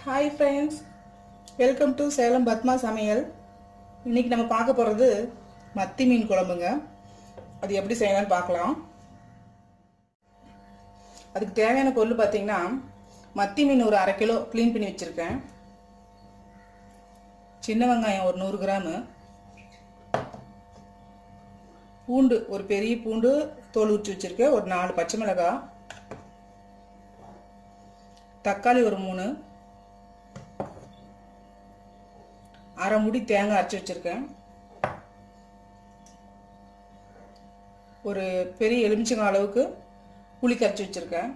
Hi friends, welcome to Salem Padma சமையல். இன்றைக்கி நம்ம பார்க்க போகிறது மத்தி மீன் குழம்புங்க. அது எப்படி செய்யலாம்னு பார்க்கலாம். அதுக்கு தேவையான பொருள் பார்த்தீங்கன்னா, மத்தி மீன் ஒரு 1/2 கிலோ க்ளீன் பண்ணி வச்சுருக்கேன். சின்ன வெங்காயம் ஒரு 100 கிராமு, பூண்டு ஒரு பெரிய பூண்டு தோல் உரிச்சு வச்சுருக்கேன், ஒரு 4 பச்சை மிளகாய், தக்காளி ஒரு 3, அரை முடி தேங்காய் அரைச்சி வச்சுருக்கேன், ஒரு பெரிய எலுமிச்சங்காய் அளவுக்கு புளி கரைச்சி வச்சுருக்கேன்,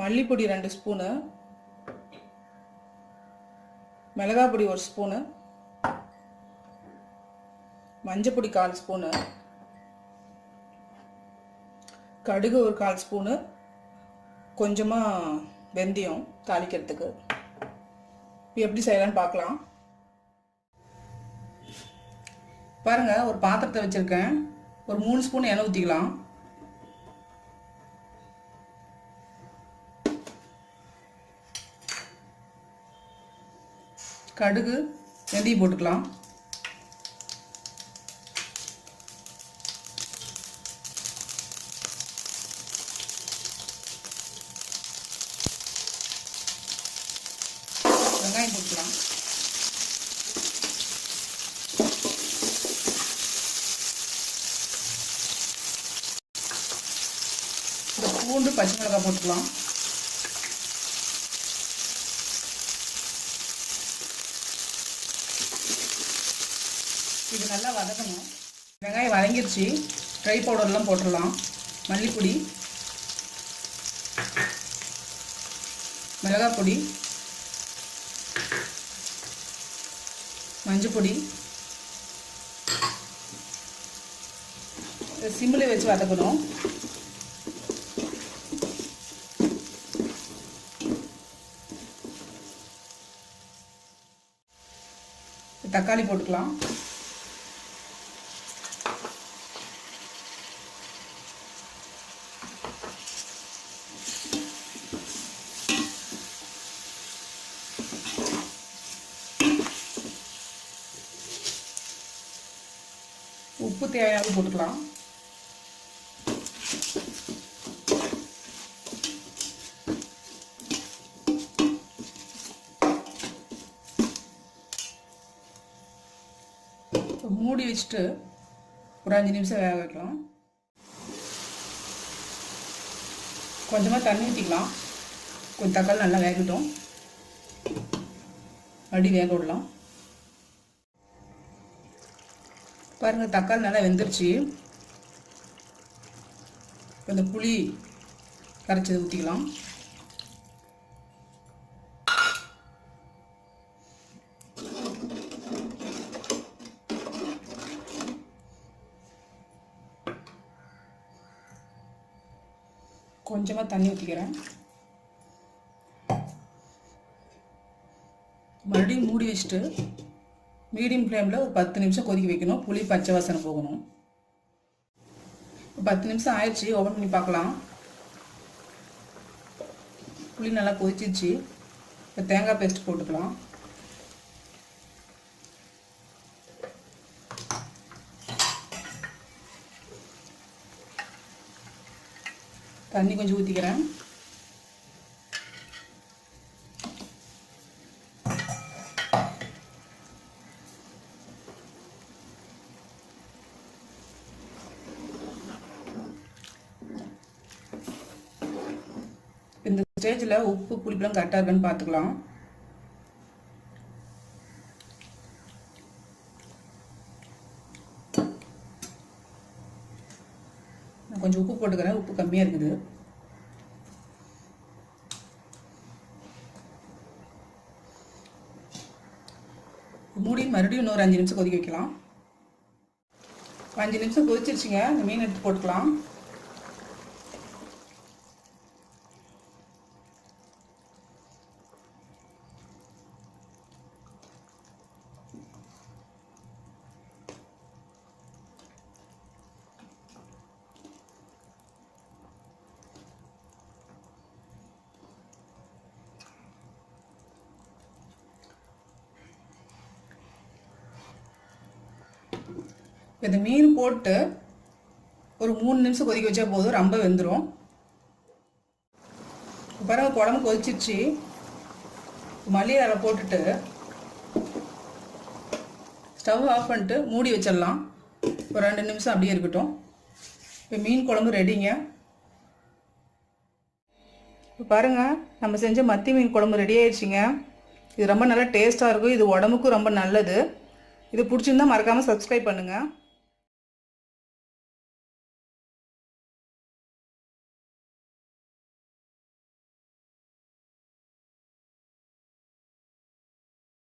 மல்லிப்பொடி 2 ஸ்பூனு, மிளகாய் பொடி 1 ஸ்பூனு, மஞ்சப்பொடி 1/4 ஸ்பூனு, கடுகு ஒரு 1/4 ஸ்பூனு, கொஞ்சமாக வெந்தயம் தாளிக்கிறதுக்கு. எப்படி செய்யலாம்னு பார்க்கலாம். பாருங்க, ஒரு பாத்திரத்தை வச்சிருக்கேன். ஒரு 3 ஸ்பூன் எண்ணெய் ஊற்றிக்கலாம். கடுகு வெந்தயம் போட்டுக்கலாம். வெங்காயம் போட்டுக்கலாம். இந்த பூண்டு பச்சை மிளகாய் போட்டுக்கலாம். இது நல்லா வதக்கணும். வெங்காயம் வதங்கிருச்சு. ட்ரை பவுடர்லாம் போட்டுடலாம். மல்லிப்பொடி, மிளகாய் பொடி, மஞ்சப்பொடி, சிம்மில் வச்சு வதக்கணும். தக்காளி போட்டுக்கலாம். உப்பு தேவையான போட்டுக்கலாம். மூடி வச்சுட்டு ஒரு 5 நிமிஷம் வேக வைக்கலாம். கொஞ்சமாக தண்ணி ஊற்றிக்கலாம். கொஞ்சம் தக்காளி நல்லா வேகட்டும். அடி வேக விடலாம். பாருங்கள், தக்காளி நல்லா வெந்துருச்சு. இந்த புளி கரைச்சது ஊற்றிக்கலாம். கொஞ்சமாக தண்ணி ஊற்றிக்கிறேன். மறுபடியும் மூடி வச்சுட்டு மீடியம் ஃப்ளேமில் ஒரு 10 நிமிஷம் கொதிக்க வைக்கணும். புளி பச்சை வாசனை போகணும். 10 நிமிஷம் ஆயிடுச்சு. ஓப்பன் பண்ணி பார்க்கலாம். புளி நல்லா கொதிச்சிருச்சு. இப்போ தேங்காய் பேஸ்ட் போட்டுக்கலாம். தண்ணி கொஞ்சம் ஊற்றிக்கிறேன். இந்த ஸ்டேஜில் உப்பு புளிப்பெல்லாம் கரெக்டாக இருக்குன்னு பார்த்துக்கலாம். நான் கொஞ்சம் உப்பு போட்டுக்கிறேன். உப்பு கம்மியாக இருக்குது. மூடி மறுபடியும் இன்னொரு 5 நிமிஷம் கொதிக்க வைக்கலாம். 5 நிமிஷம் கொதிச்சிருச்சுங்க. இந்த மீன் எடுத்து போட்டுக்கலாம். இந்த மீன் போட்டு ஒரு 3 நிமிஷம் கொதிக்க வச்சா போதும், ரொம்ப வெந்துடும். பாருங்க குழம்பு கொதிச்சிருச்சு. மல்லி இலை போட்டுட்டு ஸ்டவ் ஆஃப் பண்ணிட்டு மூடி வச்சிடலாம். ஒரு 2 நிமிஷம் அப்படியே இருக்கட்டும். இப்போ மீன் குழம்பு ரெடிங்க. இப்போ பாருங்கள், நம்ம செஞ்ச மத்தி மீன் குழம்பு ரெடி ஆயிடுச்சுங்க. இது ரொம்ப நல்லா டேஸ்ட்டாக இருக்கும். இது உடம்புக்கும் ரொம்ப நல்லது. இது பிடிச்சிருந்தா மறக்காமல் சப்ஸ்கிரைப் பண்ணுங்கள்.